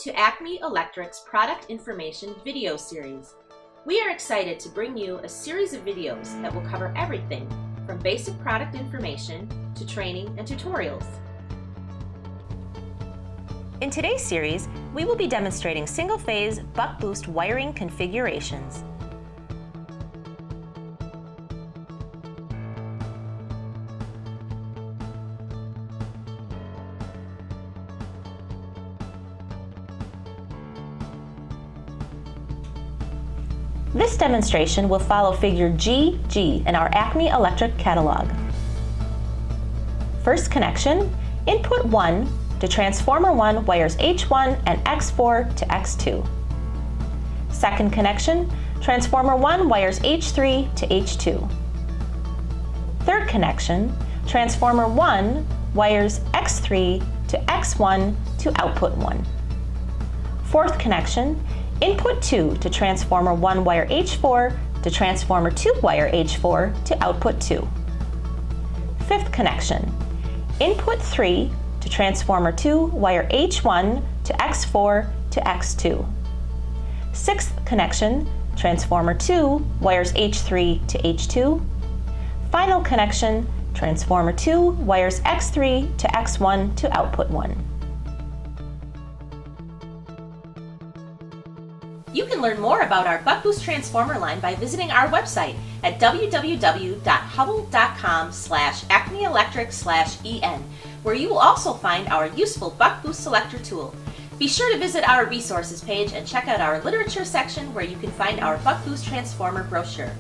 to Acme Electric's Product Information video series. We are excited to bring you a series of videos that will cover everything from basic product information to training and tutorials. In today's series, we will be demonstrating single-phase buck-boost wiring configurations. This demonstration will follow figure GG in our Acme Electric catalog. First connection, input 1 to transformer 1 wires H1 and X4 to X2. Second connection, transformer 1 wires H3 to H2. Third connection, transformer 1 wires X3 to X1 to output 1. Fourth connection, input 2 to transformer 1 wire H4 to transformer 2 wire H4 to output 2. Fifth connection, input 3 to transformer 2 wire H1 to X4 to X2. Sixth connection, transformer 2 wires H3 to H2. Final connection, transformer 2 wires X3 to X1 to output 1. You can learn more about our buck-boost transformer line by visiting our website at www.hubbell.com/acmeelectric/en, where you will also find our useful buck-boost selector tool. Be sure to visit our resources page and check out our literature section, where you can find our buck-boost transformer brochure.